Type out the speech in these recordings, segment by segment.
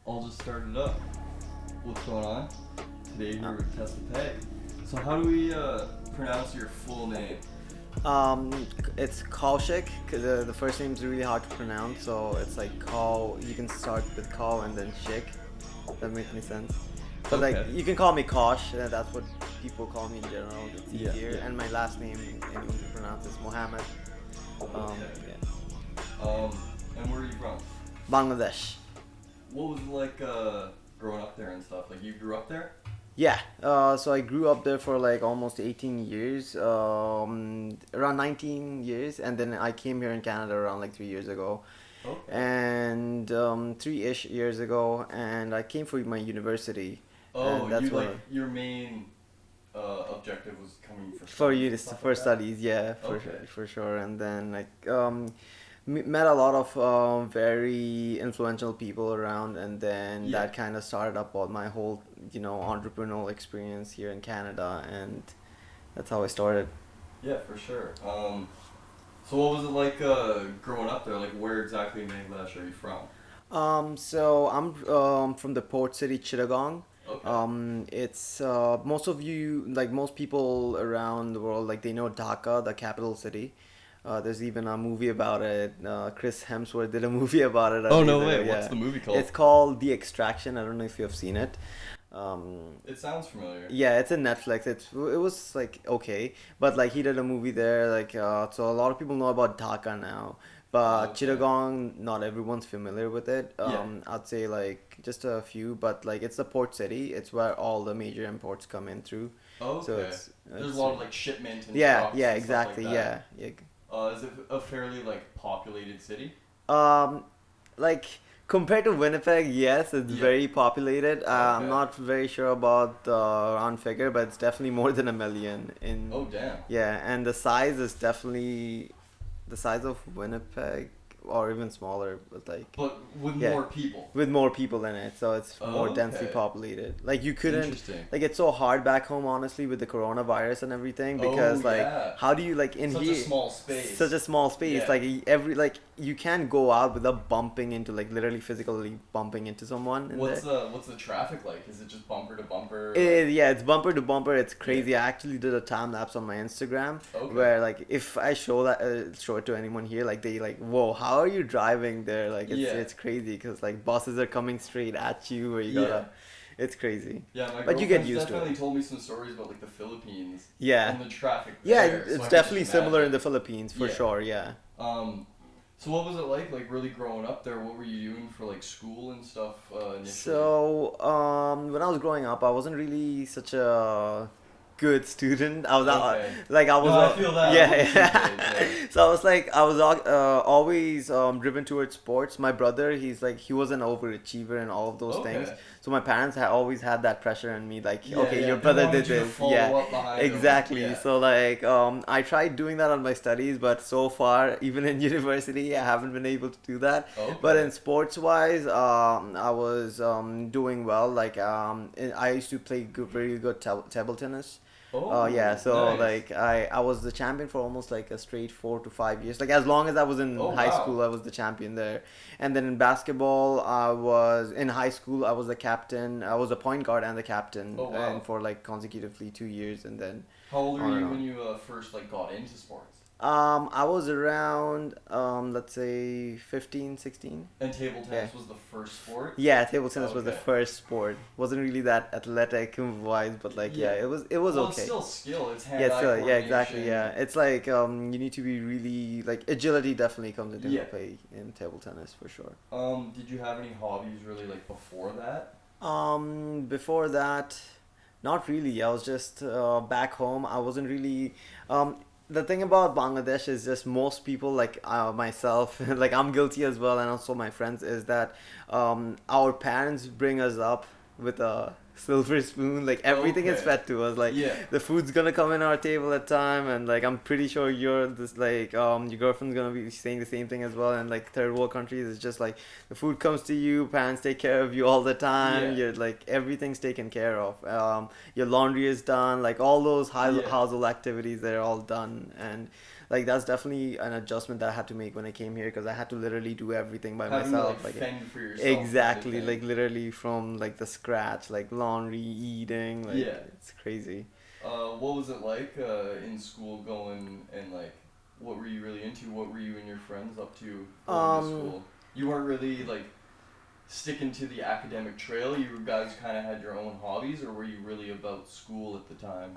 I'll just start it up. What's going on? Today we're with Teslapeg. So how do we pronounce your full name? It's Kowshik, because the first name's really hard to pronounce, so it's like Kaw. You can start with Kaw and then Shik. That makes any sense. But Okay. like, you can call me Kosh. That's what people call me in general. It's Yeah, easier. yeah. And my last name, anyone can pronounce, is Mohammed. Okay. Yeah. And where are you from? Bangladesh. What was it like growing up there and stuff? Like you grew up there? Yeah, so I grew up there for like almost 18 years, around 19 years, and then I came here in Canada around like 3 years ago. Okay. And 3-ish years ago, and I came for my university. Oh, and that's you what like your main objective was coming for for studies you and stuff for like that? studies, yeah, Okay. for sure. And then like met a lot of very influential people around, and then Yeah. that kind of started up all my whole entrepreneurial experience here in Canada, and that's how I started. Yeah, for sure. So what was it like growing up there? Like where exactly in Bangladesh are you from? So I'm from the port city Chittagong. Okay. It's most of you, like most people around the world, like they know Dhaka, the capital city. There's even a movie about it. Chris Hemsworth did a movie about it. Oh no way! What's the movie called? It's called The Extraction. I don't know if you have seen it. It sounds familiar. Yeah, it's in Netflix. It was like okay, but like he did a movie there. Like so a lot of people know about Dhaka now, but Okay. Chittagong, not everyone's familiar with it. Yeah. I'd say like just a few, but like it's the port city. It's where all the major imports come in through. Okay. So There's a lot of like shipment and yeah, trucks yeah, and stuff exactly, like that. yeah. Is it a fairly like populated city? Like compared to Winnipeg, yes, it's Yeah. very populated. I'm Okay. not very sure about the round figure, but it's definitely more than 1 million in. Oh damn. Yeah, and the size is definitely the size of Winnipeg or even smaller, but like But with Yeah. more people. with more people in it, so it's more densely Okay. populated. Like you couldn't, Interesting. like it's so hard back home, honestly, with the coronavirus and everything, because Oh, like yeah. how do you like in Such here a small space. such a small space, Yeah. like every like you can't go out without bumping into like literally physically bumping into someone in What's there. what's the traffic like? Is it just bumper to bumper? Yeah, it's bumper to bumper. It's crazy. I actually did a time lapse on my Instagram Okay. where like if I show it to anyone here, like they like, whoa, how are you driving there? Like it's crazy because like buses are coming straight at you, or you gotta. It's crazy. Yeah, my But you get girlfriend's used to definitely it. told me some stories about like the Philippines. Yeah. And the traffic Yeah, there. so I it's can definitely just similar in the imagine. Philippines for Yeah. sure. Yeah. So what was it like really growing up there? What were you doing for like school and stuff initially? So, when I was growing up, I wasn't really such a good student. I was Okay. like I was No, I feel that. yeah, I'm these yeah. days, So I was always driven towards sports. My brother, he was an overachiever and all of those things. Okay. So my parents had always had that pressure on me, like, Yeah, okay, yeah, your they brother wanted did you to this, follow yeah, up behind them. exactly. Yeah. So like, I tried doing that on my studies, but so far, even in university, I haven't been able to do that. Okay. But in sports wise, I was doing well. Like, I used to play very good table tennis. Oh, Yeah, so nice. like I was the champion for almost like a straight 4 to 5 years. Like as long as I was in Oh, high wow. school, I was the champion there. And then in basketball, I was in high school. I was the captain. I was a point guard and the captain, Oh, wow. and for like consecutively 2 years. And then How old were on and you on. when you first like got into sports? I was around let's say 15, 16. And table tennis Yeah. was the first sport? Yeah, table tennis was the Okay. first sport. Wasn't really that athletic wise, but like yeah, Yeah. it was Well, okay. it's still skill. It's hand-eye Yeah, still, yeah, exactly, coordination. yeah. It's like you need to be really like agility definitely comes into Yeah. play in table tennis for sure. Did you have any hobbies really like before that? Before that, not really. I was just back home. I wasn't really the thing about Bangladesh is just most people like myself, like I'm guilty as well, and also my friends, is that our parents bring us up with a silver spoon. Like everything is Okay. fed to us. Like Yeah. the food's gonna come in our table at time, and like I'm pretty sure your girlfriend's gonna be saying the same thing as well. And like third world countries, it's just like the food comes to you, parents take care of you all the time. Yeah. You're like everything's taken care of. Your laundry is done, like all those Yeah. household activities, they're all done. And like that's definitely an adjustment that I had to make when I came here because I had to literally do everything by Having myself. to like Like fend for yourself. exactly, Kind of like thing. literally from like the scratch, like laundry, eating, like Yeah. it's crazy. What was it like in school going and like what were you really into? What were you and your friends up to going to Um, school? You weren't really like sticking to the academic trail. You guys kind of had your own hobbies, or were you really about school at the time?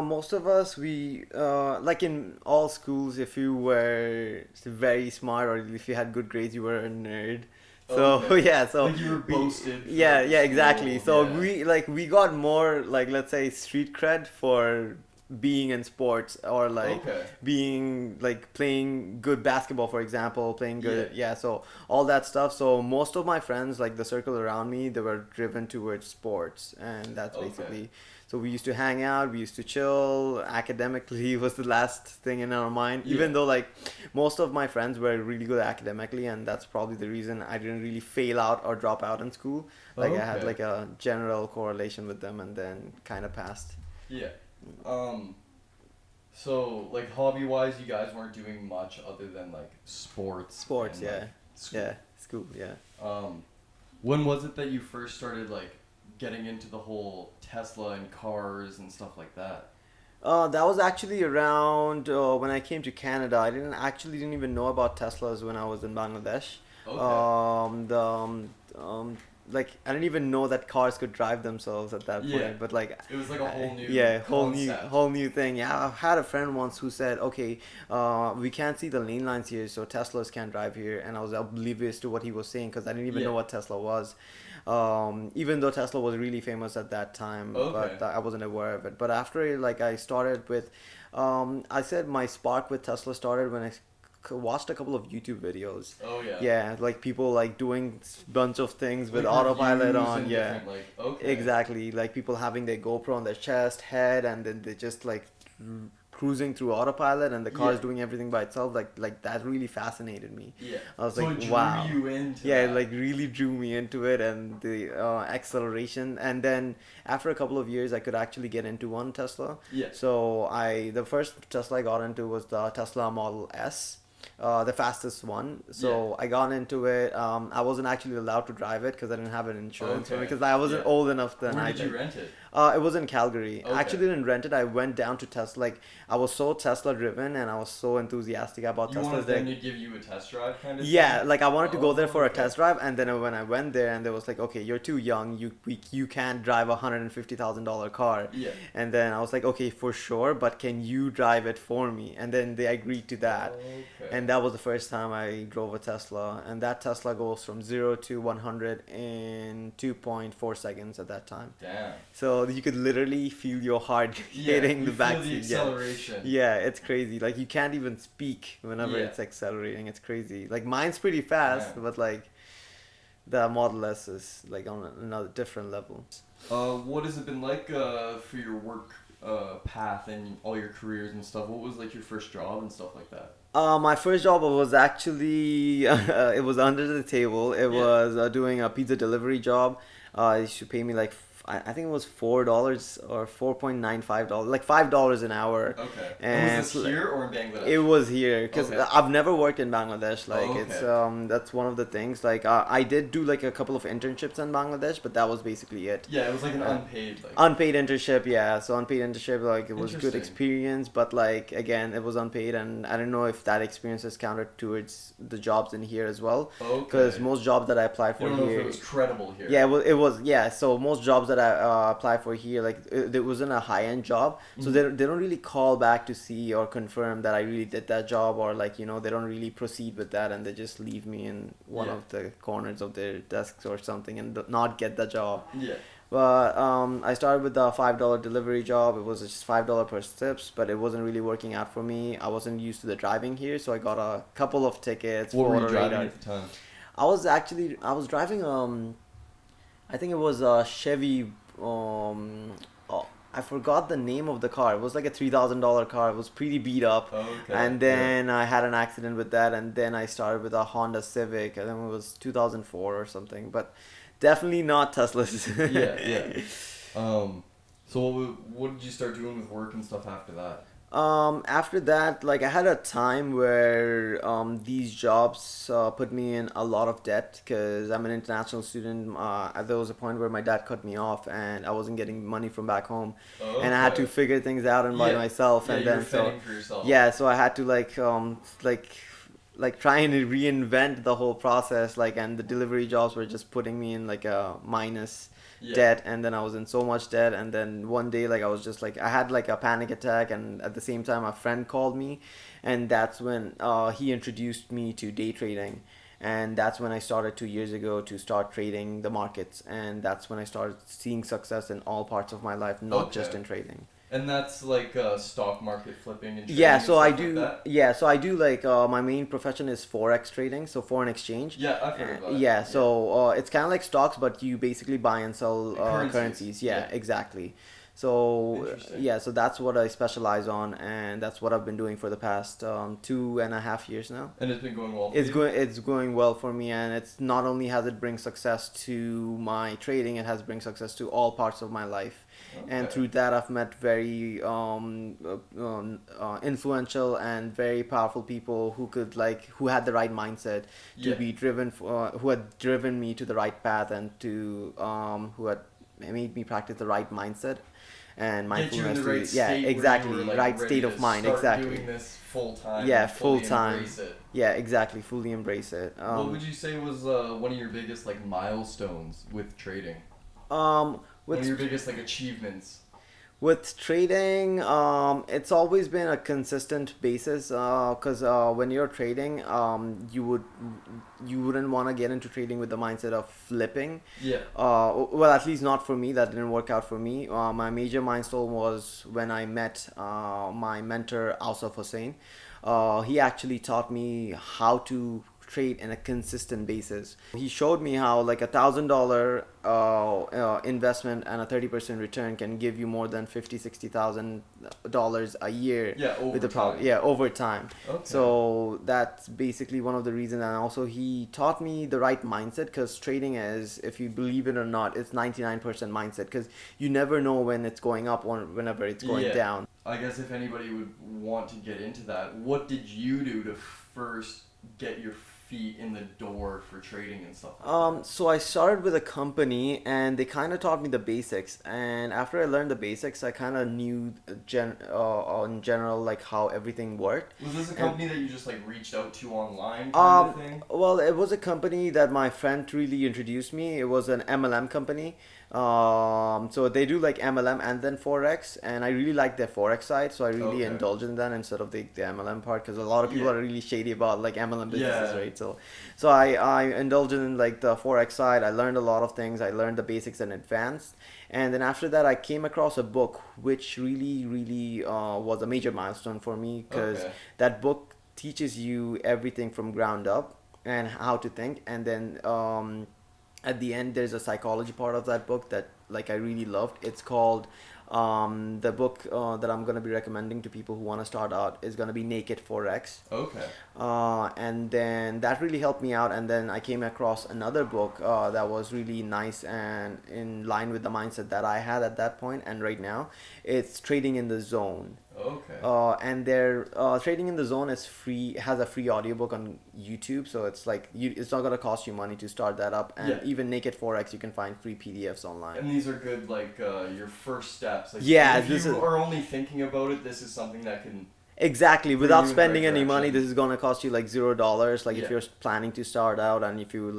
Most of us, we like in all schools, if you were very smart or if you had good grades, you were a nerd. So Okay. yeah, so Like you were we, boasted for yeah, the yeah, exactly. school. So Yeah. we got more like let's say street cred for being in sports or like Okay. being like playing good basketball, for example, playing Yeah. good, yeah. So all that stuff. So most of my friends, like the circle around me, they were driven towards sports, and that's Okay. basically so we used to hang out, we used to chill. Academically was the last thing in our mind, Yeah. even though like most of my friends were really good academically, and that's probably the reason I didn't really fail out or drop out in school. Like I had Okay. like a general correlation with them, and then kind of passed. Yeah. Um. So like hobby wise, you guys weren't doing much other than like sports Sports, and like yeah, school. yeah, school, yeah. Um. When was it that you first started like getting into the whole Tesla and cars and stuff like that? That was actually around when I came to Canada. I didn't even know about Teslas when I was in Bangladesh. Okay. The like I didn't even know that cars could drive themselves at that Yeah. point. But like, It was like a whole new yeah, concept. whole new thing. Yeah, I had a friend once who said, okay, we can't see the lane lines here, so Teslas can't drive here, and I was oblivious to what he was saying because I didn't even Yeah. know what Tesla was. Even though Tesla was really famous at that time, Okay. but I wasn't aware of it. But after like I started with, I said my spark with Tesla started when I watched a couple of YouTube videos. Oh yeah. Yeah, like people like doing bunch of things with Like autopilot reviews on. and Yeah, different like okay. exactly. Like people having their GoPro on their chest, head, and then they just like cruising through autopilot, and the car Yeah. is doing everything by itself. Like that really fascinated me. Yeah. I was So like, it drew wow. you into Yeah, it that. like really drew me into it, and the acceleration. And then after a couple of years, I could actually get into one Tesla. Yeah. So the first Tesla I got into was the Tesla Model S, the fastest one. So I got into it. I wasn't actually allowed to drive it because I didn't have an insurance for me Okay. because I wasn't Yeah. old enough then Where did either. you rent it? It was in Calgary. I Okay. actually didn't rent it. I went down to Tesla. Like I was so Tesla driven and I was so enthusiastic about You Teslas wanted that them to give you a test drive kind of yeah, thing? like I wanted to go there for a Okay. test drive, and then when I went there, and they was like, okay, you're too young. You can't drive $150,000 car. Yeah. And then I was like, okay, for sure, but can you drive it for me? And then they agreed to that. Okay. And that was the first time I drove a Tesla, and that Tesla goes from 0 to 100 in 2.4 seconds at that time. Damn. So you could literally feel your heart Yeah, hitting you the feel back the seat. Yeah. acceleration. Yeah, it's crazy. Like you can't even speak whenever Yeah. it's accelerating. It's crazy. Like mine's pretty fast, Yeah. but like the Model S is like on another different level. What has it been like for your work path and all your careers and stuff? What was like your first job and stuff like that? My first job was actually it was under the table. It Yeah. was doing a pizza delivery job. It used to pay me like I think it was $4 or $4.95, like $5 an hour. Okay. And was this here or in Bangladesh? It was here because Okay. I've never worked in Bangladesh. Like Oh, it's okay. that's one of the things. Like I did do like a couple of internships in Bangladesh, but that was basically it. Yeah, it was like an Uh, unpaid like. Unpaid internship, yeah. So unpaid internship, like it was good Interesting. experience, but like again, it was unpaid, and I don't know if that experience is counted towards the jobs in here as well. Because Okay. most jobs that I applied You for don't know if here, it was credible here. yeah, it was yeah. So most jobs that I applied for here, like it wasn't a high end job, so Mhm. they don't really call back to see or confirm that I really did that job, or like they don't really proceed with that, and they just leave me in one Yeah. of the corners of their desks or something and not get the job. Yeah. But I started with the $5 delivery job. It was just $5 per steps, but it wasn't really working out for me. I wasn't used to the driving here, so I got a couple of tickets. What were for you the driving radar. at the time? I was driving I think it was a Chevy oh, I forgot the name of the car. It was like a $3,000 car. It was pretty beat up. Okay. And then I had an accident with that, and then I started with a Honda Civic. I think it was 2004 or something, but definitely not Teslas. Yeah, yeah. So what did you start doing with work and stuff after that? After that, like I had a time where these jobs put me in a lot of debt because I'm an international student. There was a point where my dad cut me off and I wasn't getting money from back home, and I had to Okay. figure things out and by Yeah. myself. Yeah, And you were then so fending for yourself. yeah, so I had to like try and reinvent the whole process. Like, and the delivery jobs were just putting me in like a minus Yeah. debt, and then I was in so much debt, and then one day like I was just like I had like a panic attack, and at the same time a friend called me, and that's when he introduced me to day trading, and that's when I started 2 years ago to start trading the markets, and that's when I started seeing success in all parts of my life, not just Okay. in trading. And that's like stock market flipping and trading Yeah, and so I stuff like do. that? Yeah, so I do like my main profession is forex trading, so foreign exchange. Yeah, I've heard about it. Yeah, Yeah. so it's kind of like stocks, but you basically buy and sell Currencies. currencies. Yeah, Yeah. exactly. So Interesting. yeah, so that's what I specialize on, and that's what I've been doing for the past 2.5 years now. And it's been going well for It's you? going well for me, and it's not only has it bring success to my trading, it has bring success to all parts of my life, and Okay. through that I've met very influential and very powerful people who had the right mindset to Yeah. be driven who had driven me to the right path, and who had made me practice the right mindset and Get you in mindfulness the to right yeah, state where you exactly, were like right ready state to of mind, start exactly. doing this full time Yeah, and full fully time. embrace it. Yeah, exactly. Fully embrace it. What would you say was one of your biggest like milestones with trading? Um, One of your with biggest like achievements? with trading, it's always been a consistent basis. Cause when you're trading, you wouldn't want to get into trading with the mindset of flipping. Yeah. Well, at least not for me. That didn't work out for me. My major milestone was when I met my mentor Asaf Hussain. He actually taught me how to trade in a consistent basis. He showed me how like $1,000 investment and a 30% return can give you more than $50,000-$60,000 a year Yeah, over with the time. yeah, over time. Okay. So that's basically one of the reasons, and also he taught me the right mindset, because trading is, if you believe it or not, it's 99% mindset, because you never know when it's going up or whenever it's going Yeah. down. I guess if anybody would want to get into that, what did you do to first get your feet in the door for trading and stuff like that? So I started with a company, and they kind of taught me the basics. And after I learned the basics, I kind of knew in general like how everything worked. Was this a And company that you just like reached out to online kind of thing? well, it was a company that my friend really introduced me. It was an MLM company. So they do like MLM and then Forex, and I really like their Forex side, so I really Okay. indulge in that instead of the MLM part, because a lot of people Yeah. are really shady about like MLM businesses, Yeah. right? So I indulged in like the Forex side. I learned a lot of things. I learned the basics and advanced. And then after that, I came across a book which really was a major milestone for me, because Okay. that book teaches you everything from ground up and how to think. And then at the end, there's a psychology part of that book that like I really loved. It's called the book that I'm gonna be recommending to people who want to start out is gonna be Naked Forex. Okay. And then that really helped me out, and then I came across another book that was really nice and in line with the mindset that I had at that point and right now. It's Trading in the Zone. Okay. And their Trading in the Zone is free, has a free audiobook on YouTube, so it's like it's not gonna cost you money to start that up. And Yeah. even Naked Forex, you can find free PDFs online. And these are good, like your first steps. Like, Yeah, if this you is are only thinking about it, this is something that can. exactly, Bring without you in the right spending any money, direction. this is gonna cost you like $0. Like Yeah. if you're planning to start out, and if you're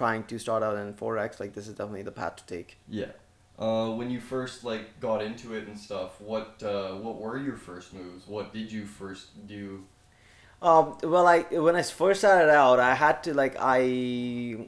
trying to start out in Forex, like this is definitely the path to take. Yeah. When you first like got into it and stuff, what were your first moves? What did you first do? Well, when I first started out, I had to I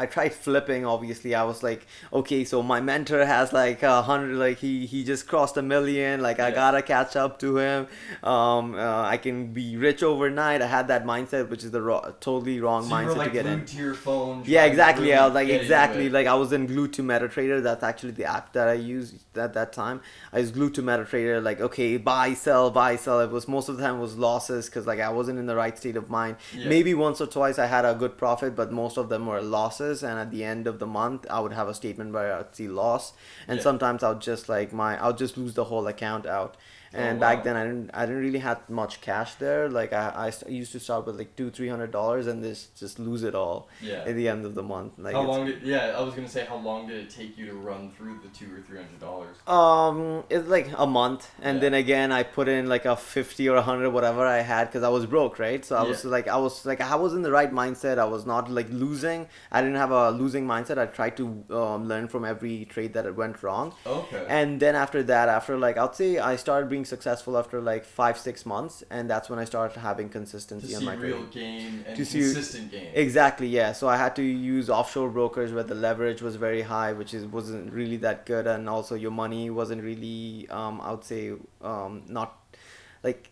tried flipping. Obviously, I was like, okay, so my mentor has like 100, like he just crossed 1 million. Like I Yeah. gotta catch up to him. I can be rich overnight. I had that mindset, which is the totally wrong So you were mindset to like get glued in. to your phone. Yeah, trying to exactly. really I was like get into exactly it. like I was in glued to MetaTrader. That's actually the app that I used at that time. I was glued to MetaTrader. Like okay, buy sell buy sell. It was most of the time was losses because because like I wasn't in the right state of mind. Yeah. Maybe once or twice I had a good profit, but most of them were losses. And at the end of the month, I would have a statement where I'd see loss, and Yeah. sometimes I'll just lose the whole account out. Oh, And back wow. then I didn't really have much cash there. Like used to start with like $200-300 and just lose it all Yeah. at the end of the month. Like How it's long did? Yeah, I was gonna say, how long did it take you to run through the $200 or $300? It's like a month, and Yeah. then again I put in like a 50 or 100 whatever I had because I was broke, right? So Yeah. I was in the right mindset. I was not like losing. I didn't have a losing mindset. I tried to learn from every trade that it went wrong. Okay. And then after that, after like I'd say I started being successful after like 5-6 months, and that's when I started having To consistency on see my real trading. gain and To see consistent gain. exactly, yeah. So I had to use offshore brokers where the leverage was very high, which wasn't really that good, and also your money wasn't really I would say not like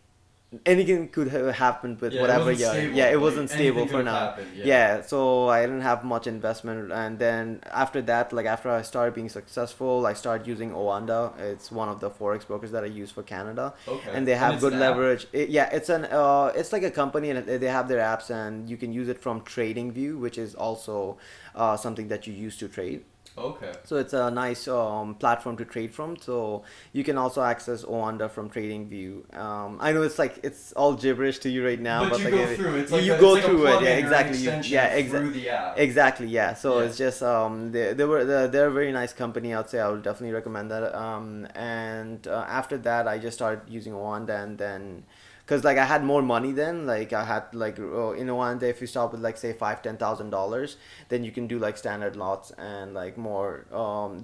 anything could have happened with Yeah, it whatever. wasn't Yeah, stable. yeah, it Like, wasn't stable anything for could have now. happened. Yeah. Yeah, so I didn't have much investment, and then after that, like after I started being successful, I started using Oanda. It's one of the forex brokers that I use for Canada, Okay. and they And have it's good an app? leverage. Yeah, it's like a company, and they have their apps, and you can use it from TradingView, which is also something that you use to trade. Okay. So it's a nice platform to trade from. So you can also access Oanda from TradingView. I know it's all gibberish to you right now, But but you like go through it. It's like you a, go it's like a through it. plugin Yeah, or an exactly. extension through the app. Exactly. Yeah. So Yeah. it's just they're a very nice company. I'd say I would definitely recommend that. And after that, I just started using Oanda, and then because like I had more money then, like I had like in Oanda, if you start with like say $5,000-10,000, then you can do like standard lots and like more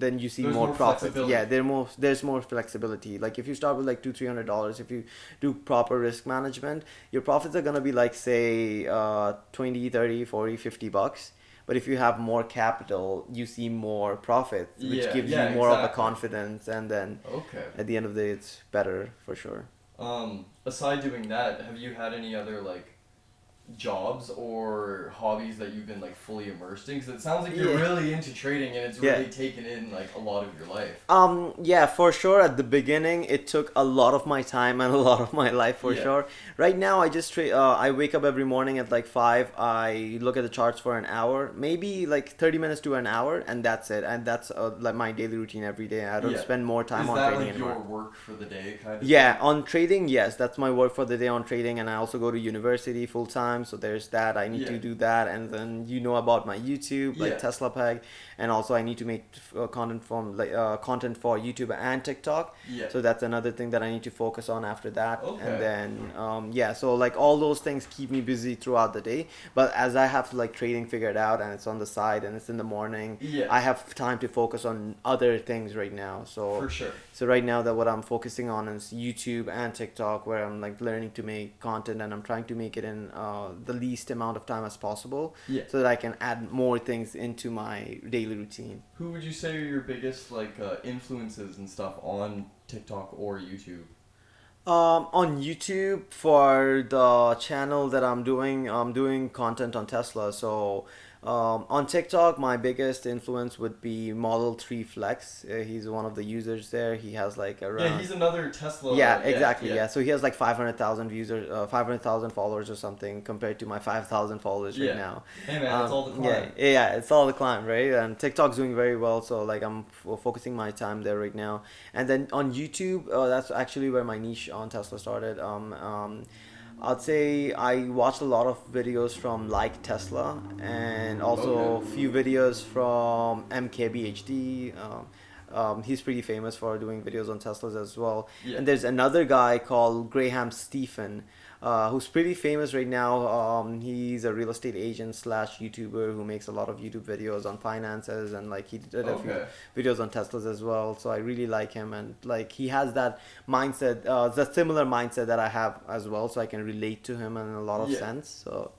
then you see There's more more profits. flexibility. Yeah, there's more flexibility. Like if you start with like $200-300, if you do proper risk management, your profits are gonna be like say 20, 30, 40, $50. But if you have more capital, you see more profits, which Yeah. gives Yeah. you more of a Exactly. confidence, and then Okay. at the end of the day, it's better for sure. Aside doing that, have you had any other like jobs or hobbies that you've been like fully immersed in? Because it sounds like you're Yeah. really into trading and it's Yeah. really taken in like a lot of your life. Yeah, for sure. At the beginning, it took a lot of my time and a lot of my life for Yeah. sure. Right now, I just I wake up every morning at like 5. I look at the charts for an hour, maybe like 30 minutes to an hour, and that's it. And that's like my daily routine every day. I don't Yeah. spend more time Is on that trading like anymore. your work for the day kind of Yeah, thing? on trading, yes, that's my work for the day on trading, and I also go to university full time, so there's that. I need Yeah. to do that, and then you know about my YouTube, like Yeah. Teslapeg, and also I need to make content for YouTube and TikTok. Yeah. So that's another thing that I need to focus on after that, Okay. and then yeah, so like all those things keep me busy throughout the day. But as I have like trading figured out, and it's on the side, and it's in the morning, Yeah. I have time to focus on other things right now. So For sure. so right now that what I'm focusing on is YouTube and TikTok, where I'm like learning to make content, and I'm trying to make it in the least amount of time as possible, Yeah. so that I can add more things into my daily routine. Who would you say are your biggest like influences and stuff on TikTok or YouTube? On YouTube for the channel that I'm doing content on Tesla. So on TikTok, my biggest influence would be Model 3 Flex. He's one of the users there. He has like Yeah, around he's another Tesla. yeah, exactly. Yeah. Yeah, so he has like 500,000 users, 500,000 followers or something compared to my 5,000 followers Yeah. right now. Hey man, it's all the Yeah, climb. yeah, it's all the climb, right? And TikTok's doing very well, so like I'm focusing my time there right now. And then on YouTube, that's actually where my niche on Tesla started. I'd say I watched a lot of videos from like Tesla, and also a Okay. few videos from MKBHD. He's pretty famous for doing videos on Teslas as well. Yeah. And there's another guy called Graham Stephen, who's pretty famous right now. He's a real estate agent slash YouTuber who makes a lot of YouTube videos on finances, and like he did a few Okay. videos on Teslas as well. So I really like him, and like he has that mindset, the similar mindset that I have as well. So I can relate to him in a lot of Yeah. sense. So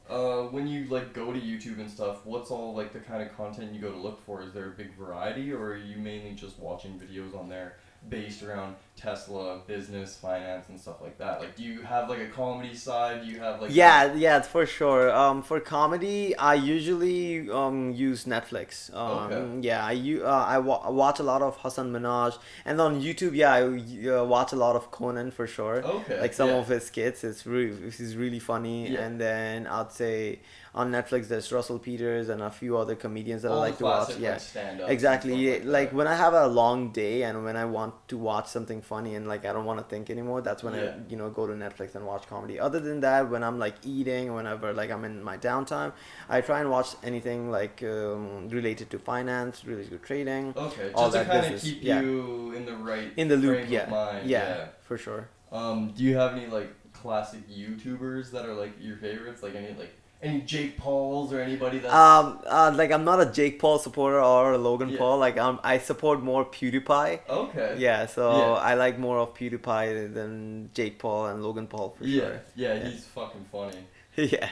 When you like go to YouTube and stuff, what's all like the kind of content you go to look for? Is there a big variety, or are you mainly just watching videos on there based around Tesla, business, finance, and stuff like that. Like, do you have like a comedy side? Do you have like Yeah, for sure. For comedy, I usually use Netflix. Okay. Yeah, I watch a lot of Hassan Minaj, and on YouTube, yeah, I watch a lot of Conan for sure. Okay. Like some Yeah. of his skits, he's really funny. Yeah. And then I'd say on Netflix, there's Russell Peters and a few other comedians that I All the like to watch. classic Yeah. like stand-ups and Exactly. stuff Yeah, like like that. when I have a long day and when I want to watch something funny and like I don't want to think anymore, that's when Yeah. I go to Netflix and watch comedy. Other than that, when I'm like eating, whenever like I'm in my downtime, I try and watch anything like related to finance, related to trading, Okay, all just to that kind of business. keep Yeah. you in the right In the loop, frame of yeah. mind. Yeah, for sure. Do you have any like classic YouTubers that are like your favorites? Like any Jake Pauls or anybody that's Like I'm not a Jake Paul supporter or a Logan Yeah. Paul. Like I support more PewDiePie. okay. Yeah, so Yeah. I like more of PewDiePie than Jake Paul and Logan Paul for Yeah, sure. yeah, Yeah. he's fucking funny. Yeah.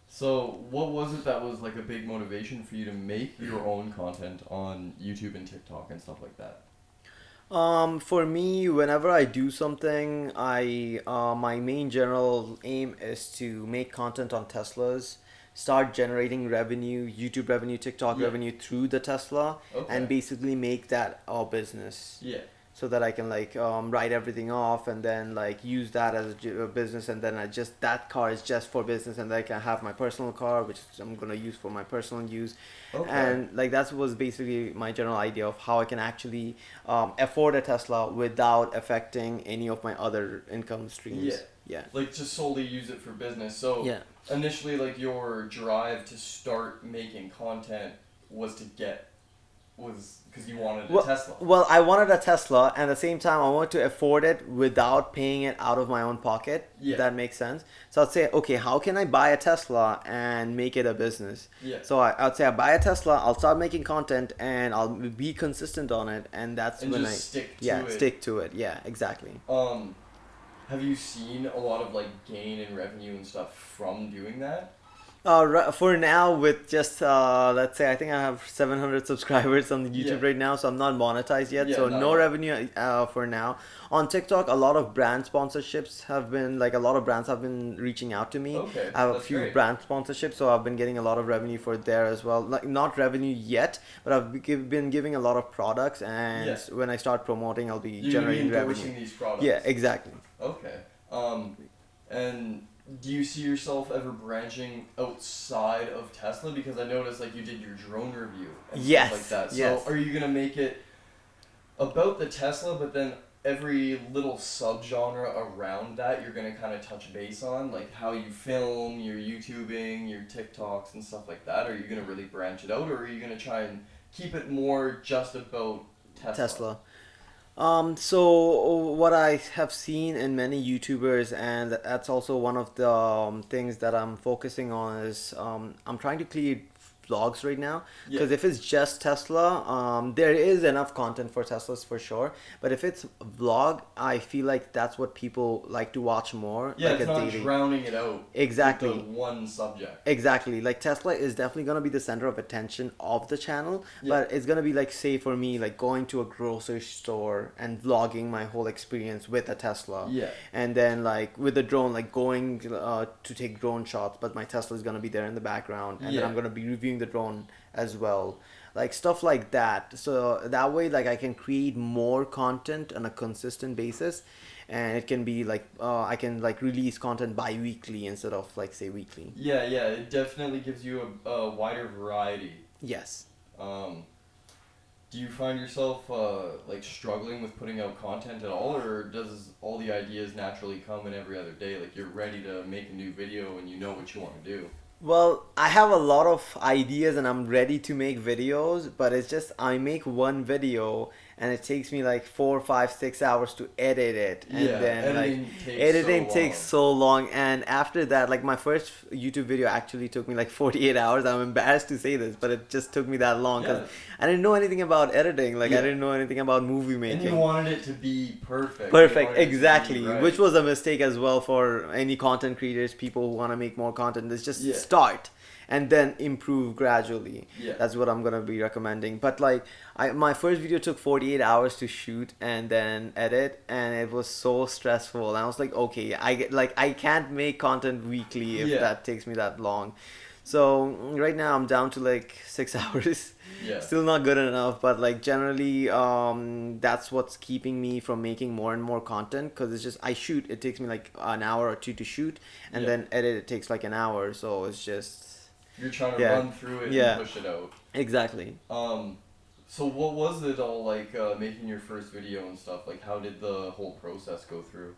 So what was it that was like a big motivation for you to make your own content on YouTube and TikTok and stuff like that? For me, whenever I do something, my main general aim is to make content on Teslas, start generating revenue, YouTube revenue, TikTok Yeah. revenue through the Tesla, Okay. and basically make that our business. Yeah. So that I can like write everything off and then like use that as a business, and then that car is just for business, and then I can have my personal car which I'm gonna use for my personal use. Okay. And like that was basically my general idea of how I can actually afford a Tesla without affecting any of my other income streams. Yeah. Yeah. Like to solely use it for business. So Yeah. initially, like your drive to start making content was because you wanted a Tesla. Well, I wanted a Tesla, and at the same time, I wanted to afford it without paying it out of my own pocket. Yeah. If that makes sense. So I'd say, okay, how can I buy a Tesla and make it a business? Yeah. So I'd say I buy a Tesla, I'll start making content, and I'll be consistent on it, and that's And when just stick to it. stick to it. Yeah, exactly. Have you seen a lot of like gain in revenue and stuff from doing that? For now, with just let's say I think I have 700 subscribers on YouTube Yeah. right now, so I'm not monetized yet, Yeah, so not no yet. revenue for now. On TikTok, a lot of brand sponsorships have been like a lot of brands have been reaching out to me. Okay, I have a that's few great. brand sponsorships, so I've been getting a lot of revenue for there as well. Like not revenue yet, but been giving a lot of products, and Yeah. when I start promoting, I'll be You're generating endorsing revenue. these products. Yeah, exactly. Okay. And do you see yourself ever branching outside of Tesla? Because I noticed like you did your drone review and Yes, stuff like that. So yes. are you gonna make it about the Tesla, but then every little subgenre around that you're gonna kind of touch base on, like how you film, your YouTubing, your TikToks and stuff like that? Are you gonna really branch it out, or are you gonna try and keep it more just about Tesla? So what I have seen in many YouTubers, and that's also one of the things that I'm focusing on, is I'm trying to create vlogs right now, because Yeah. if it's just Tesla, there is enough content for Teslas for sure, but if it's vlog, I feel like that's what people like to watch more. Yeah, like it's a not daily. drowning it out. Exactly. With the one subject. Exactly. Like Tesla is definitely gonna be the center of attention of the channel, Yeah. but it's gonna be like, say for me, like going to a grocery store and vlogging my whole experience with a Tesla. Yeah. And then like with the drone, like going to take drone shots, but my Tesla is gonna be there in the background, and then Yeah. I'm gonna be reviewing the drone as well. Like stuff like that. So that way, like I can create more content on a consistent basis, and it can be like I can like release content bi-weekly instead of like say weekly. Yeah, it definitely gives you a wider variety. Yes. Do you find yourself like struggling with putting out content at all, or does all the ideas naturally come in every other day? Like you're ready to make a new video and you know what you want to do. Well, I have a lot of ideas and I'm ready to make videos, but it's just I make one video and it takes me like 4, 5, 6 hours to edit it, and Yeah, then editing like takes editing so takes long. so long, and after that, like my first YouTube video actually took me like 48 hours. I'm embarrassed to say this, but it just took me that long because Yeah. I didn't know anything about editing. Like Yeah. I didn't know anything about movie And making. you wanted it to be perfect. You Perfect, wanted it to be exactly. right. Which was a mistake as well for any content creators, people who want to make more content. Is just Yeah. start. and then improve gradually. Yeah. That's what I'm gonna be recommending. But like my first video took 48 hours to shoot and then edit, and it was so stressful. And I was like, okay, I can't make content weekly if Yeah. that takes me that long. So right now I'm down to like 6 hours. Yeah. Still not good enough, but like generally, that's what's keeping me from making more and more content, because it's just I shoot. It takes me like an hour or two to shoot, and Yeah. then edit. It takes like an hour. So it's just You're trying to Yeah. run through it Yeah. and push it out. exactly. So what was it all like making your first video and stuff? Like, how did the whole process go through?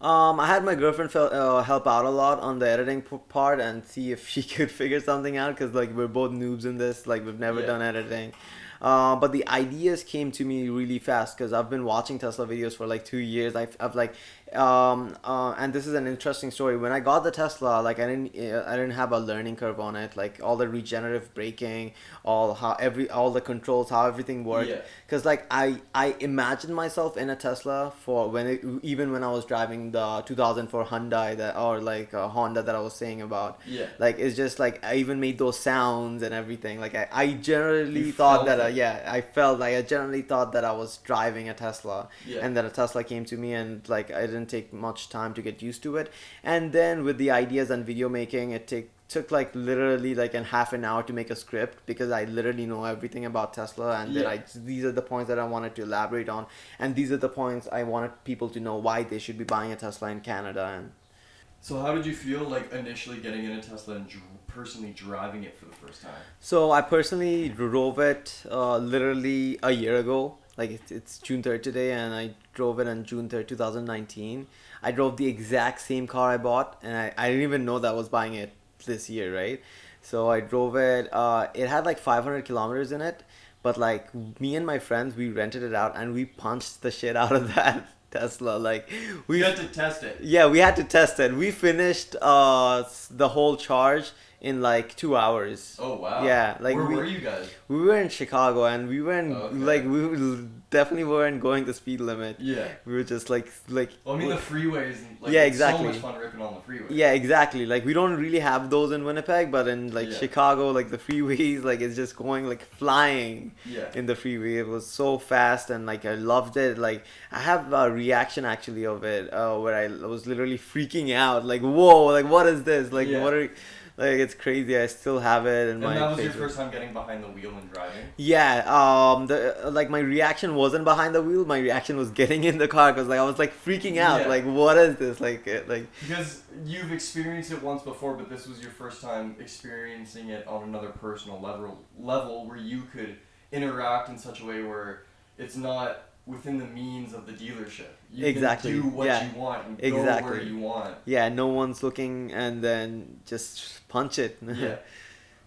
I had my girlfriend help out a lot on the editing part and see if she could figure something out, because like we're both noobs in this, like we've never Yeah. done editing. But the ideas came to me really fast because I've been watching Tesla videos for like 2 years. I've like, and this is an interesting story. When I got the Tesla, like I didn't have a learning curve on it, like all the regenerative braking, all the controls, how everything worked. Yeah. Because like I imagined myself in a Tesla for even when I was driving the 2004 Hyundai or like a Honda that I was saying about. Yeah. Like it's just like I even made those sounds and everything. Like I generally You thought felt that it. I felt like I generally thought that I was driving a Tesla. Yeah. And then a Tesla came to me, and like I didn't take much time to get used to it. And then with the ideas and video making, took like literally like in half an hour to make a script, because I literally know everything about Tesla, and Yeah. then these are the points that I wanted to elaborate on, and these are the points I wanted people to know why they should be buying a Tesla in Canada. And So how did you feel like initially getting in a Tesla and personally driving it for the first time? so I personally drove it literally a year ago. Like it's June 3rd today, and I drove it on June 3rd, 2019. I drove the exact same car I bought, and I didn't even know that I was buying it this year, right? So I drove it. It had like 500 kilometers in it, but like me and my friends, we rented it out and we punched the shit out of that Tesla. Like You had to test it. yeah, we had to test it. We finished the whole charge in like 2 hours. Oh wow. Yeah, like where were you guys? We were in Chicago, and we weren't Okay. like definitely weren't going the speed limit. Yeah. We were just like Well, I mean the freeways. Like, Yeah, it's exactly. so much fun ripping on the freeway. yeah, exactly. Like we don't really have those in Winnipeg, but in like Yeah. Chicago, like the freeways, like it's just going like flying Yeah. in the freeway. It was so fast, and like I loved it. Like I have a reaction actually of it, where I was literally freaking out. Like whoa, like what is this? Like Yeah. what are like it's crazy. I still have it in And my. that was your Facebook. first time getting behind the wheel and driving? Yeah, my reaction wasn't behind the wheel. My reaction was getting in the car, because like I was like freaking out. Yeah. Like what is this? Like Because you've experienced it once before, but this was your first time experiencing it on another personal level where you could interact in such a way where it's not within the means of the dealership. You Exactly, can do what yeah. you want and go Exactly. where you want. yeah, no one's looking, and then just punch it. Yeah.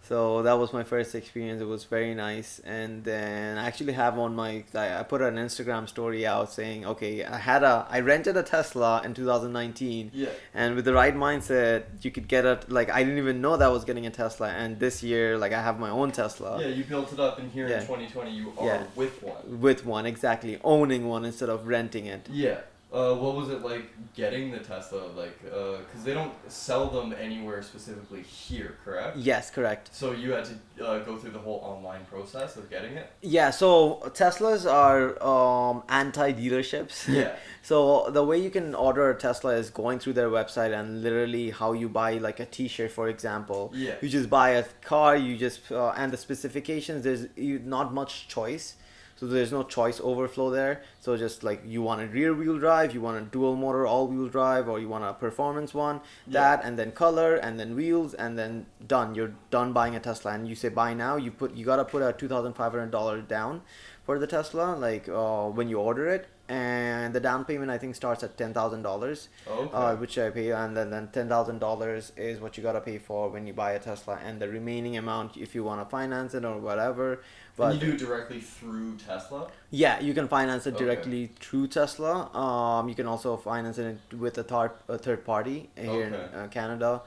So that was my first experience. It was very nice. And then I actually have I put an Instagram story out saying, okay, I rented a Tesla in 2019, Yeah. and with the right mindset, you could get it. Like I didn't even know that I was getting a Tesla, and this year, like I have my own Tesla. Yeah, you built it up, and here Yeah. in 2020 you are Yeah. with one. With one, exactly, owning one instead of renting it. Yeah. What was it like getting the Tesla? Like, because they don't sell them anywhere specifically here, correct? Yes, correct. So you had to go through the whole online process of getting it? Yeah, so Teslas are anti-dealerships. Yeah. So the way you can order a Tesla is going through their website, and literally how you buy like a T-shirt, for example. Yeah. You just buy a car, and the specifications, there's not much choice. So there's no choice overflow there. So just like you want a rear wheel drive, you want a dual motor all wheel drive, or you want a performance one, Yeah. and then color, and then wheels, and then done. You're done buying a Tesla, and you say buy now. You gotta put a $2,500 down for the Tesla, like when you order it, and the down payment I think starts at $10,000. Okay. Which I pay, and then $10,000 is what you gotta pay for when you buy a Tesla, and the remaining amount if you wanna finance it or whatever. But Can you do it directly through Tesla? yeah, you can finance it Okay. directly through Tesla. You can also finance it with a third party here in Okay. Canada,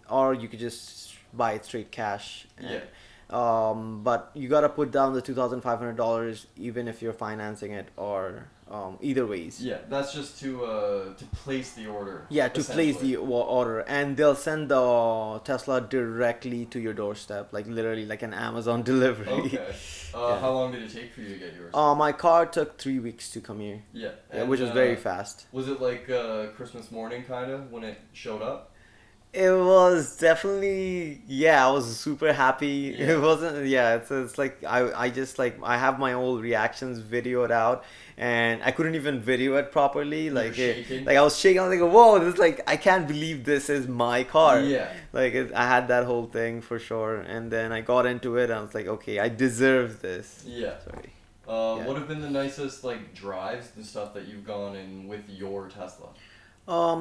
or you could just buy it straight cash. Yeah. But you gotta put down the $2,500 even if you're financing it or either ways. Yeah, that's just to place the order. Yeah, to place essentially. the order, and they'll send the Tesla directly to your doorstep, like literally like an Amazon delivery. Okay. Yeah. How long did it take for you to get yours? My car took 3 weeks to come here. Yeah. Yeah, And, which is very fast. Was it like Christmas morning kind of when it showed up? It was definitely, yeah, I was super happy. Yeah. It wasn't, yeah, it's like I just like I have my old reactions videoed out, and I couldn't even video it properly. You were Like shaking? like I was shaking. I was like, whoa, this is like I can't believe this is my car. Yeah. Like I had that whole thing for sure, and then I got into it, and I was like, okay, I deserve this. Yeah. Sorry. Yeah. What have been the nicest like drives and stuff that you've gone in with your Tesla?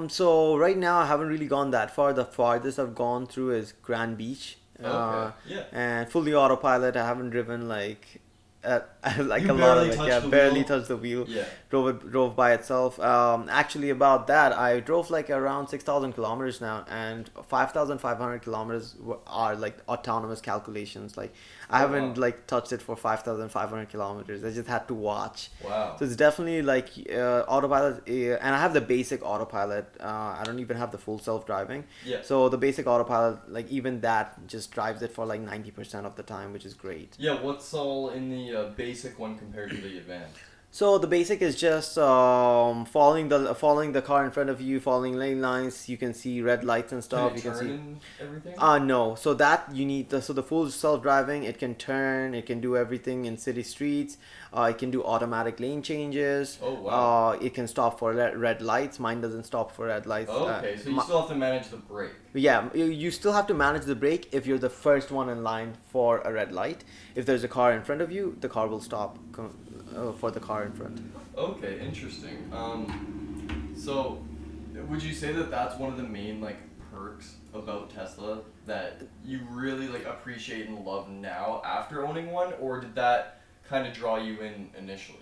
So right now I haven't really gone that far. The farthest I've gone through is Grand Beach. Okay. Yeah. And fully autopilot. I haven't driven like like You a lot of barely it. touched Yeah, the barely wheel? touched the wheel. Yeah. Drove by itself. Actually, about that, I drove like around 6,000 kilometers now, and 5,500 kilometers are like autonomous calculations. Like I Oh, haven't wow. like touched it for 5,500 kilometers. I just had to watch. Wow. So it's definitely like autopilot, and I have the basic autopilot. I don't even have the full self-driving. Yeah. So the basic autopilot, like even that, just drives it for like 90% of the time, which is great. Yeah. What's all in the basic one compared to the advanced? So the basic is just following the car in front of you, following lane lines. You can see red lights and stuff. Can it You can turn see. and everything? No. So that you need so the full self-driving, it can turn, it can do everything in city streets. It can do automatic lane changes. Oh, wow. It can stop for red lights. Mine doesn't stop for red lights. Okay, so you still have to manage the brake. Yeah, you still have to manage the brake if you're the first one in line for a red light. If there's a car in front of you, the car will stop for the car in front. Okay, interesting. So would you say that that's one of the main like perks about Tesla that you really like appreciate and love now after owning one, or did that kind of draw you in initially?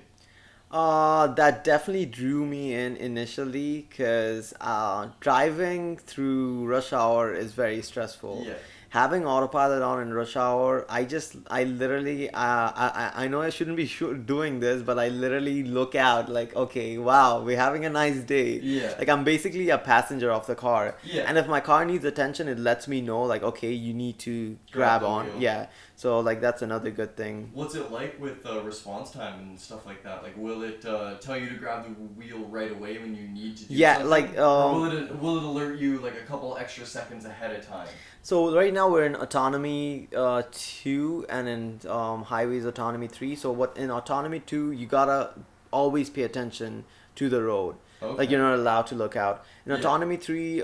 That definitely drew me in initially because driving through rush hour is very stressful. Yeah. Having autopilot on in rush hour, I literally, I know I shouldn't be doing this, but I literally look out like, okay, wow, we're having a nice day. Yeah. Like I'm basically a passenger of the car. Yeah. And if my car needs attention, it lets me know like, okay, you need to Grab grab the on. wheel. Yeah. So like that's another good thing. What's it like with response time and stuff like that? Like, will it tell you to grab the wheel right away when you need to do Yeah, something? like, or will it alert you like a couple extra seconds ahead of time? So right now we're in autonomy 2 and in highways autonomy 3. So what in autonomy 2 you gotta always pay attention to the road. Okay. Like you're not allowed to look out. In Yeah. autonomy 3,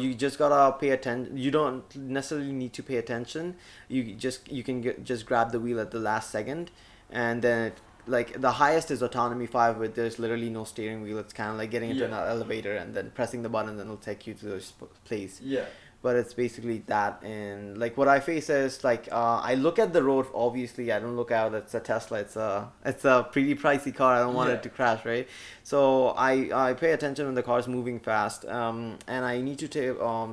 you just gotta pay attention. You don't necessarily need to pay attention. You can just grab the wheel at the last second, and then like the highest is autonomy 5, where there's literally no steering wheel. It's kind of like getting into an Yeah. elevator and then pressing the button, and it'll take you to this place. Yeah. But it's basically that. And like what I face is like I look at the road. Obviously I don't look out. It's a Tesla. It's a pretty pricey car. I don't want Yeah. it to crash, right? So I pay attention when the car's moving fast, and I need to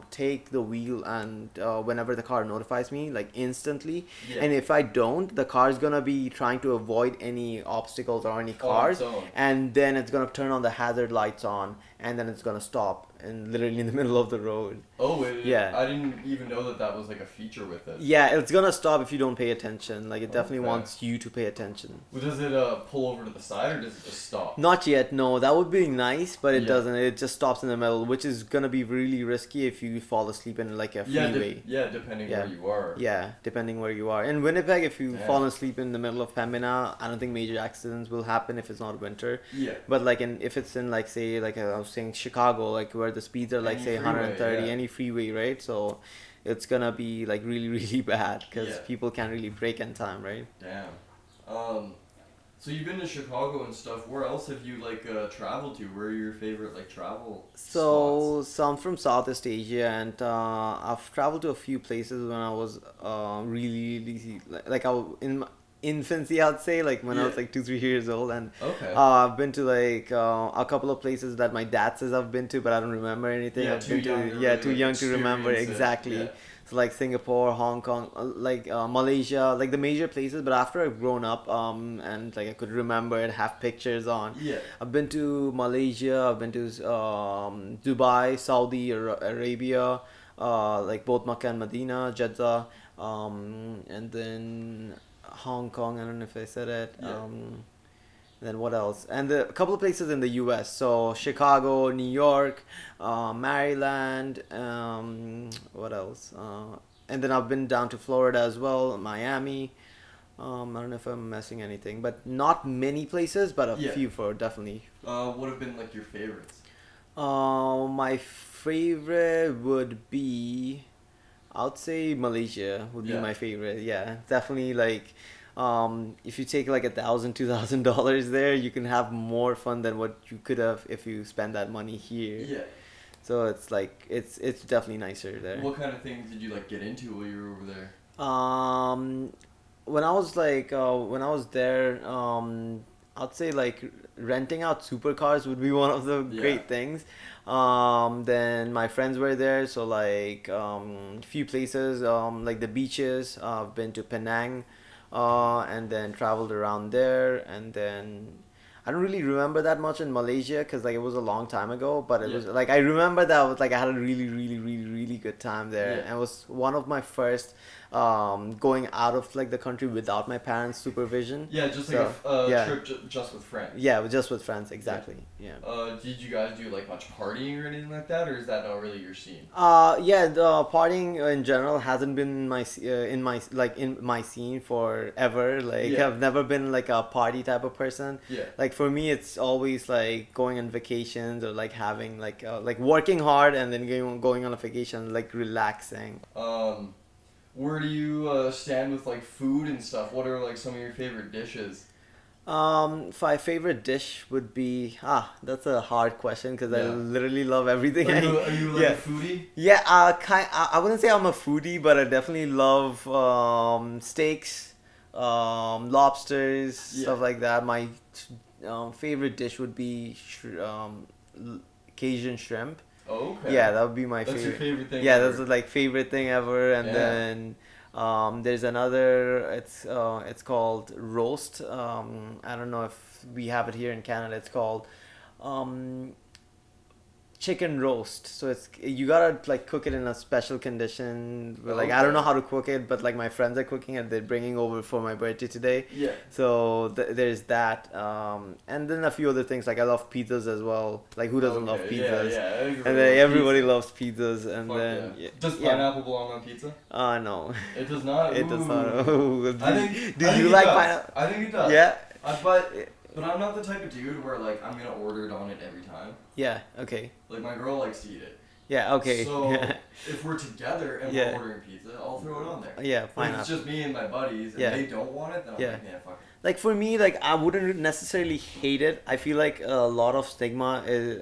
take the wheel, and whenever the car notifies me, like instantly. Yeah. And if I don't, the car's gonna be trying to avoid any obstacles or any On cars, its own. and then it's gonna turn on the hazard lights on, and then it's gonna stop, and literally in the middle of the road. Oh, Yeah. I didn't even know that was like a feature with it. Yeah, it's gonna stop if you don't pay attention. Like it definitely Okay. wants you to pay attention. Well, does it pull over to the side or does it just stop? Not yet, no. That would be nice, but it Yeah. doesn't. It just stops in the middle, which is gonna be really risky if you fall asleep in like a freeway. Depending Yeah. where you are. Yeah, depending where you are. In Winnipeg, if you Damn. fall asleep in the middle of Pembina, I don't think major accidents will happen if it's not winter. Yeah. But like if it's in like say like I was saying Chicago, like where the speeds are like Any say freeway, 130, yeah. any freeway, right? So it's gonna be like really really bad because Yeah. people can't really brake in time, right? Damn. So you've been to Chicago and stuff. Where else have you like traveled to? Where are your favorite like travel So spots? some from Southeast Asia, and I've traveled to a few places when I was really like I was in my infancy, I'd say, like when I was Yeah. like 2 3 years old, and Okay. I've been to like a couple of places that my dad says I've been to, but I don't remember anything. Yeah, I've too been young to to yeah really, too like, young to remember experience it. exactly. Yeah. So like Singapore, Hong Kong, Malaysia, like the major places. But after I've grown up, and like I could remember it, have pictures on. Yeah. I've been to Malaysia. I've been to Dubai, Saudi Arabia, like both Makkah and Medina, Jeddah, and then Hong Kong. I don't know if I said it. Yeah. Then what else? And a couple of places in the U.S. So Chicago, New York, Maryland. What else? And then I've been down to Florida as well, Miami. I don't know if I'm missing anything, but not many places, but a Yeah. few for definitely. What have been like your favorites? My favorite would be, I would say Malaysia would be Yeah. my favorite. Yeah, definitely like. If you take like $1,000, $2,000 there, you can have more fun than what you could have if you spend that money here. Yeah. So it's like it's definitely nicer there. What kind of things did you like get into while you were over there? When I was there, I'd say like renting out supercars would be one of the Yeah. great things. Then my friends were there, so like few places, like the beaches. I've been to Penang, and then traveled around there, and then I don't really remember that much in Malaysia because like it was a long time ago. But it Yeah. was like I remember that I had a really really really really good time there, Yeah. and it was one of my first going out of like the country without my parents' supervision. Yeah, just like So, a yeah. trip just with friends. Yeah, just with friends, exactly. Yeah. Did you guys do like much partying or anything like that, or is that not really your scene? Yeah, the partying in general hasn't been in my scene forever. Like Yeah. I've never been like a party type of person. Yeah. Like for me, it's always like going on vacations or like having like working hard and then going on a vacation, like relaxing. Where do you stand with like food and stuff? What are like some of your favorite dishes? My favorite dish would be that's a hard question because I Yeah. literally love everything. Are you like Yeah. a foodie? Yeah, I wouldn't say I'm a foodie, but I definitely love steaks, lobsters, Yeah. stuff like that. My favorite dish would be Cajun shrimp. Oh, okay. Yeah, that would be my That's your favorite. favorite thing. Yeah, ever. that's like favorite thing ever. And Yeah. then there's another. It's called roast. I don't know if we have it here in Canada. It's called um, chicken roast. So you gotta like cook it in a special condition. Like I don't know how to cook it, but like my friends are cooking it. They're bringing over for my birthday today. Yeah. So there's that. And then a few other things like I love pizzas as well. Like who doesn't love Okay, pizzas? Yeah. And then everybody loves pizzas, and Fuck then yeah. Does pineapple belong on pizza? No, It does not. it does Ooh. not. Ooh, I think. do I think you it like does. pineapple? I think it does. Yeah, But I'm not the type of dude where like I'm gonna order it on it every time. yeah, okay, Like my girl likes to eat it. yeah, okay. So if we're together and Yeah. we're ordering pizza, I'll throw it on there. Yeah, But if it's pineapple. just me and my buddies and Yeah. they don't want it, then I'm Yeah. like, yeah, fuck it. Like for me, like I wouldn't necessarily hate it. I feel like a lot of stigma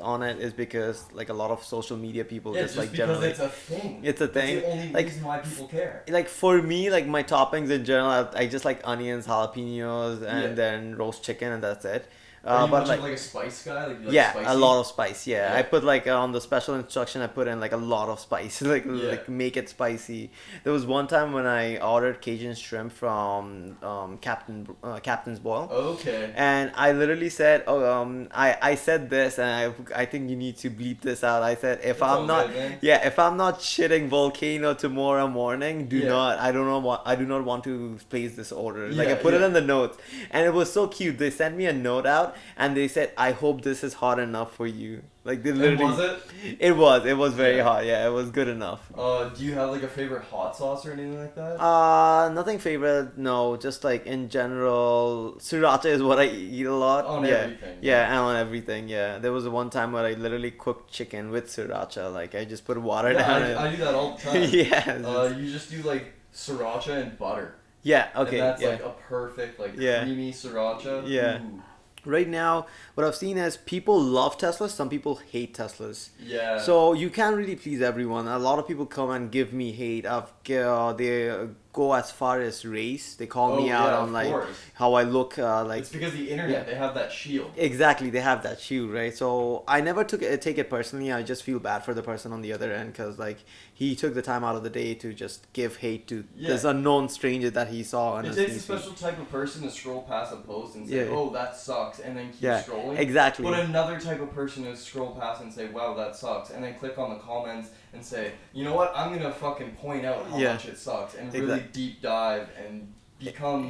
on it is because like a lot of social media people Yeah, just just like because generally. it's a thing. It's a thing. That's the only Like- reason why people care. Like for me, like my toppings in general, I just like onions, jalapenos, and Yeah. then roast chicken, and that's it. Are you But much like of like a spice guy? Like you like yeah, spicy? a lot of spice. Yeah, Yeah. I put like on the special instruction, I put in like a lot of spice, like Yeah. like make it spicy. There was one time when I ordered Cajun shrimp from Captain's Boil. Okay. And I literally said, I said this, and I think you need to bleep this out. I said, if It's all I'm not, good, man. yeah, if I'm not shitting volcano tomorrow morning, Yeah. I do not want to place this order. Like I Yeah, put it yeah. in the notes, and it was so cute. They sent me a note out, and they said, I hope this is hot enough for you. Like they And literally, was it? it was very Yeah. hot. Yeah, it was good enough. Do you have like a favorite hot sauce or anything like that? Nothing favorite. No, just like in general, sriracha is what I eat a lot. On yeah, everything. yeah, and on everything. Yeah, there was one time where I literally cooked chicken with siracha. Like I just put water down. Yeah, I do that all the time. Yeah. You just do like sriracha and butter. Yeah. Okay. And that's Yeah. like a perfect like Yeah. creamy sriracha. Yeah. Ooh. Right now, what I've seen is people love Teslas. Some people hate Teslas. Yeah. So you can't really please everyone. A lot of people come and give me hate. They go as far as race. They call Oh, me out yeah, on of like course. how I look, like It's because the internet, they have that shield. exactly, they have that shield, right? So I never take it personally. I just feel bad for the person on the other end because like he took the time out of the day to just give hate to Yeah. this unknown stranger that he saw on It his takes a newsfeed. special type of person to scroll past a post and say, Yeah. "Oh, that sucks," and then keep Yeah, scrolling. exactly. But another type of person to scroll past and say, "Wow, that sucks," and then click on the comments and say, "You know what? I'm gonna fucking point out how Yeah. much it sucks," and really deep dive and become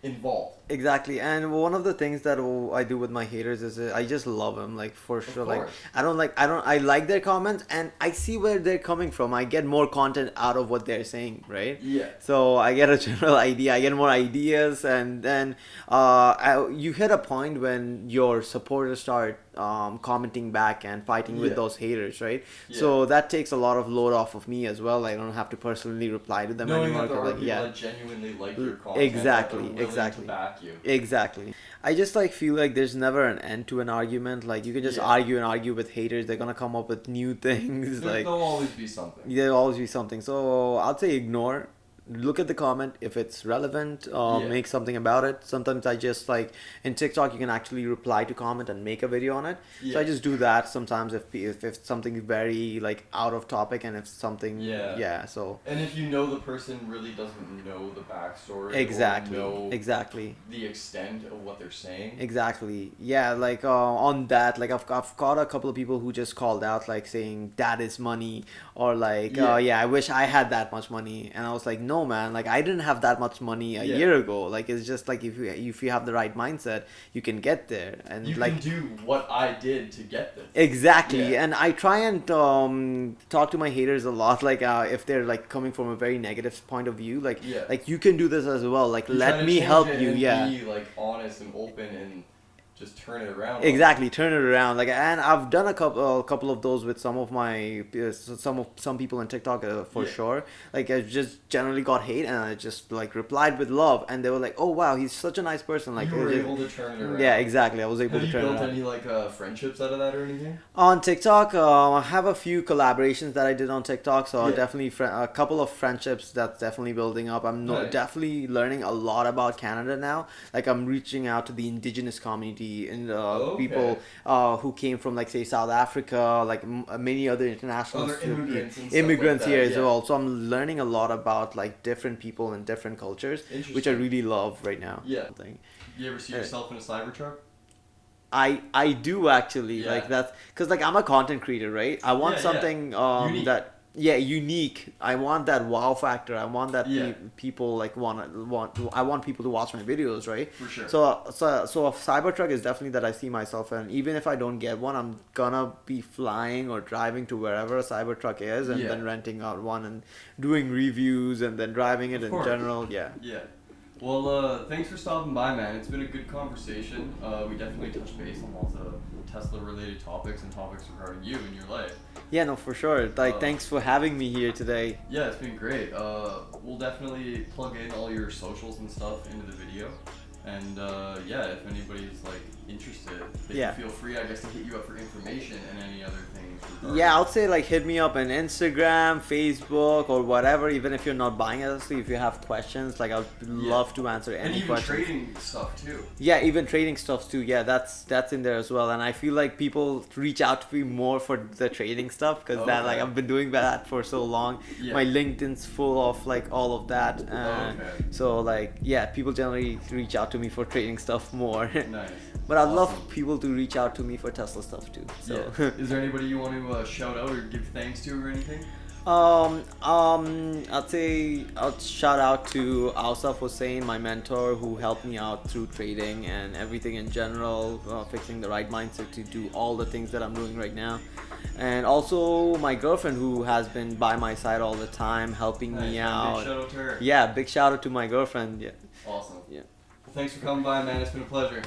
involved. Exactly, and one of the things that I do with my haters is I just love them, like for sure. Like course. I like their comments, and I see where they're coming from. I get more content out of what they're saying, right? Yeah. So I get a general idea. I get more ideas, and then you hit a point when your supporters start commenting back and fighting with Yeah. those haters, right? Yeah. So that takes a lot of load off of me as well. I don't have to personally reply to them Knowing anymore. that there 'Cause, are like, people yeah. that genuinely like your content, Exactly, that are willing exactly. to back you. Exactly. I just like feel like there's never an end to an argument. Like you can just Yeah. argue and argue with haters. They're gonna come up with new things. Like There'll always be something. there'll always be something. So I'd say ignore. Look at the comment if it's relevant. Yeah. Make something about it. Sometimes I just like in TikTok you can actually reply to comment and make a video on it. So Yeah. I just do that sometimes if something very like out of topic and if something Yeah. so And if you know the person really doesn't know the backstory, exactly or know exactly. the extent of what they're saying. Exactly. Yeah, like on that, like I've got a couple of people who just called out like saying that is money or like Yeah. I wish I had that much money, and I was like no man, like I didn't have that much money a Yeah. year ago. Like it's just like if you have the right mindset, you can get there, and You like can do what I did to get this. exactly. Yeah. And I try and talk to my haters a lot, like if they're like coming from a very negative point of view, like Yeah. like you can do this as well, like You try let to me change help it you. and Yeah. Be like honest and open and just turn it around. Exactly, turn it around. Like, and I've done a couple of those with some of my some people on TikTok for Yeah. sure. Like, I just generally got hate, and I just like replied with love, and they were like, "Oh wow, he's such a nice person." Like, You were able to turn it around. yeah, exactly. I was able Have to you turn it built around. any like friendships out of that or anything? On TikTok, I have a few collaborations that I did on TikTok, so Yeah. definitely a couple of friendships that's definitely building up. I'm Nice. definitely learning a lot about Canada now. Like I'm reaching out to the indigenous community and people who came from like say South Africa, like many other international Other immigrants and stuff immigrants like that, here as yeah. well. So I'm learning a lot about like different people and different cultures, which I Interesting. really love right now. Yeah. Thing. You ever see yourself in a Cybertruck? I do actually Yeah. like that because like I'm a content creator, right? I want Yeah, yeah. something Unique. that unique. I want that wow factor. I want that Yeah. people like want. I want people to watch my videos, right? For sure. So a Cybertruck is definitely that I see myself in. Even if I don't get one, I'm gonna be flying or driving to wherever a Cybertruck is, and Yeah. then renting out one and doing reviews and then driving it Of in course. general. Yeah. Yeah. Well, thanks for stopping by, man. It's been a good conversation. We definitely touched base on lots of Tesla-related topics and topics regarding you and your life. Yeah, no, for sure. Like, thanks for having me here today. Yeah, it's been great. We'll definitely plug in all your socials and stuff into the video. And yeah, if anybody's like interested, they Yeah. can feel free, I guess, to hit you up for information and any other things. regarding- Yeah, I'll say like hit me up on Instagram, Facebook, or whatever. Even if you're not buying it, if you have questions, like I'd love to answer And any even questions. trading stuff too. Yeah, even trading stuff too. Yeah, that's in there as well. And I feel like people reach out to me more for the trading stuff because that like Okay. I've been doing that for so long. Yeah. My LinkedIn's full of like all of that. Okay. So like yeah, people generally reach out to me for trading stuff more. Nice. But I'd love Awesome. people to reach out to me for Tesla stuff too. So. Yeah. Is there anybody you want to shout out or give thanks to or anything? I'd say I'll shout out to Ausaf Hussain, my mentor, who helped me out through trading and everything in general, fixing the right mindset to do all the things that I'm doing right now. And also my girlfriend, who has been by my side all the time, helping Nice, me man. out. Big shout out to her. Yeah, big shout out to my girlfriend. Yeah. Awesome. Yeah. Well, thanks for coming by, man. It's been a pleasure.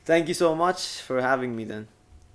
Thank you so much for having me then.